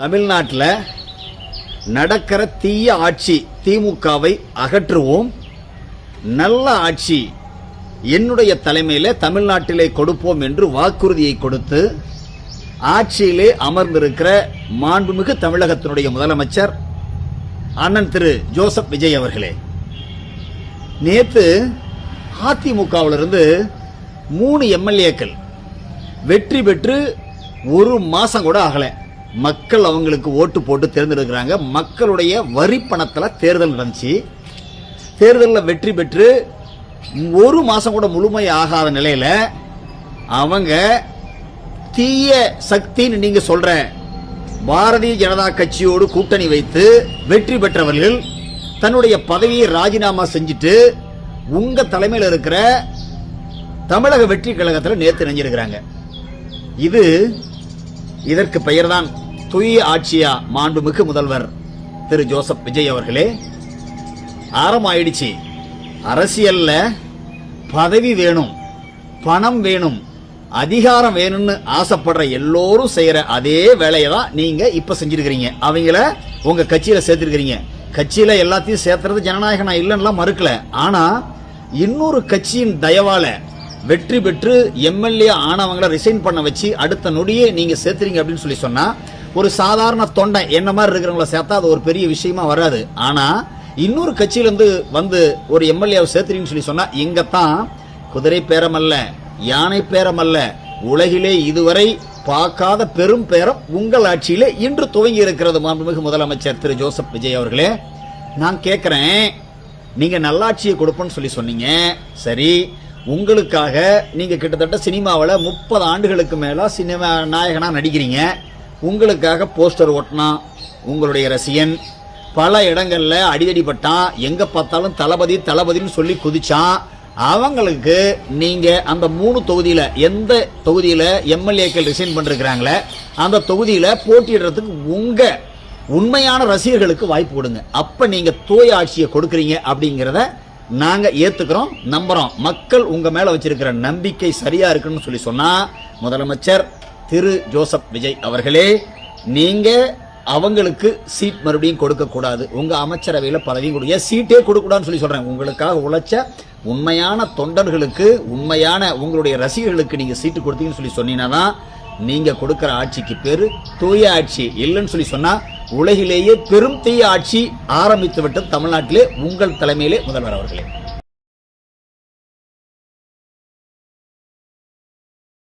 தமிழ்நாட்டில் நடக்கிற தீய ஆட்சி திமுகவை அகற்றுவோம், நல்ல ஆட்சி என்னுடைய தலைமையில் தமிழ்நாட்டிலே கொடுப்போம் என்று வாக்குறுதியை கொடுத்து ஆட்சியிலே அமர்ந்திருக்கிற மாண்புமிகு தமிழகத்தினுடைய முதலமைச்சர் அண்ணன் திரு ஜோசப் விஜய் அவர்களே, நேற்று அதிமுகவிலிருந்து 3 எம்எல்ஏக்கள் வெற்றி பெற்று ஒரு மாசம் கூட ஆகல. மக்கள் அவங்களுக்கு ஓட்டு போட்டு தேர்ந்தெடுக்கிறாங்க. மக்களுடைய வரி பணத்தில் தேர்தல் நடந்துச்சு. தேர்தலில் வெற்றி பெற்று ஒரு மாசம் கூட முழுமை ஆகாத நிலையில அவங்க தீய சக்தின்னு நீங்க சொல்ற பாரதிய ஜனதா கட்சியோடு கூட்டணி வைத்து வெற்றி பெற்றவர்கள் தன்னுடைய பதவியை ராஜினாமா செஞ்சுட்டு உங்க தலைமையில் இருக்கிற தமிழக வெற்றி கழகத்தில் நேற்று நினைஞ்சிருக்கிறாங்க. இதற்கு பெயர்தான் தூய ஆட்சியா மாண்புமிகு முதல்வர் திரு ஜோசப் விஜய் அவர்களே. ஆரம்பமாயிடுச்சு. அரசியல்ல பதவி வேணும், பணம் வேணும், அதிகாரம் வேணும்னு ஆசைப்படுற எல்லோரும் செய்யற அதே வேலையை தான் நீங்க இப்ப செஞ்சிருக்கிறீங்க. அவங்கள உங்க கட்சியில சேர்த்திருக்கிறீங்க. கட்சியில எல்லாத்தையும் சேர்த்துறது ஜனநாயகம் நான் இல்லைன்னா மறுக்கல. ஆனா இன்னொரு கட்சியின் தயவால வெற்றி பெற்று எம்எல்ஏ ஆனவங்களை ரிசைன் பண்ண வச்சு அடுத்த நொடியே நீங்க சேர்த்துறீங்க அப்படின்னு சொல்லி சொன்னா, ஒரு சாதாரண தொண்டை என்ன மாதிரி இருக்கிறவங்கள சேர்த்தா அது ஒரு பெரிய விஷயமா வராது. ஆனா இன்னொரு கட்சியிலிருந்து வந்து ஒரு எம்எல்ஏவை சேர்த்துறீங்கன்னு சொல்லி சொன்னா, இங்கத்தான் குதிரை பேரம் அல்ல, யானை பேரம் அல்ல, உலகிலே இதுவரை பார்க்காத பெரும் பேரம் உங்கள் ஆட்சியிலே இன்று துவங்கி இருக்கிறது. மாண்புமிகு முதலமைச்சர் திரு ஜோசப் விஜய் அவர்களே, நான் கேட்கிறேன், நீங்க நல்லாட்சியை கொடுப்போன்னு சொல்லி சொன்னீங்க. சரி, உங்களுக்காக நீங்க கிட்டத்தட்ட சினிமாவில் 30 ஆண்டுகளுக்கு மேல சினிமா நாயகனா நடிக்கிறீங்க. உங்களுக்காக போஸ்டர் ஓட்டினா உங்களுடைய ரசிகன் பல இடங்கள்ல அடிதடி பட்டான், எங்க பார்த்தாலும் தளபதி தளபதினு சொல்லி குதிச்சான். அவங்களுக்கு நீங்க அந்த 3 தொகுதியில எந்த தொகுதியில எம்எல்ஏக்கள் ரிசைன் பண்ணிருக்கிறாங்களே அந்த தொகுதியில போட்டியிடுறதுக்கு உங்க உண்மையான ரசிகர்களுக்கு வாய்ப்பு கொடுங்க. அப்ப நீங்க தூய ஆட்சியை கொடுக்கறீங்க அப்படிங்கிறத நாங்க ஏத்துக்கிறோம், நம்புறோம். மக்கள் உங்க மேல வச்சிருக்கிற நம்பிக்கை சரியா இருக்குன்னு சொல்லி சொன்னா, முதலமைச்சர் திரு ஜோசப் விஜய் அவர்களே, நீங்க அவங்களுக்கு சீட் மறுபடியும் கொடுக்க கூடாது. உங்க அமைச்சரவையில் பதவியும் கொடுக்க, சீட்டே கொடுக்க கூடாதுன்னு சொல்லி சொல்றேன். உங்களுக்காக உழைச்ச உண்மையான தொண்டர்களுக்கு, உண்மையான உங்களுடைய ரசிகர்களுக்கு நீங்க சீட்டு கொடுத்தீங்கன்னு சொல்லி சொன்னீங்கன்னா நீங்க கொடுக்கிற ஆட்சிக்கு பேரு தூய ஆட்சி. இல்லைன்னு சொல்லி சொன்னா உலகிலேயே பெரும் தீய ஆட்சி ஆரம்பித்து விட்டது தமிழ்நாட்டிலே உங்கள் தலைமையிலே முதல்வர் அவர்களே.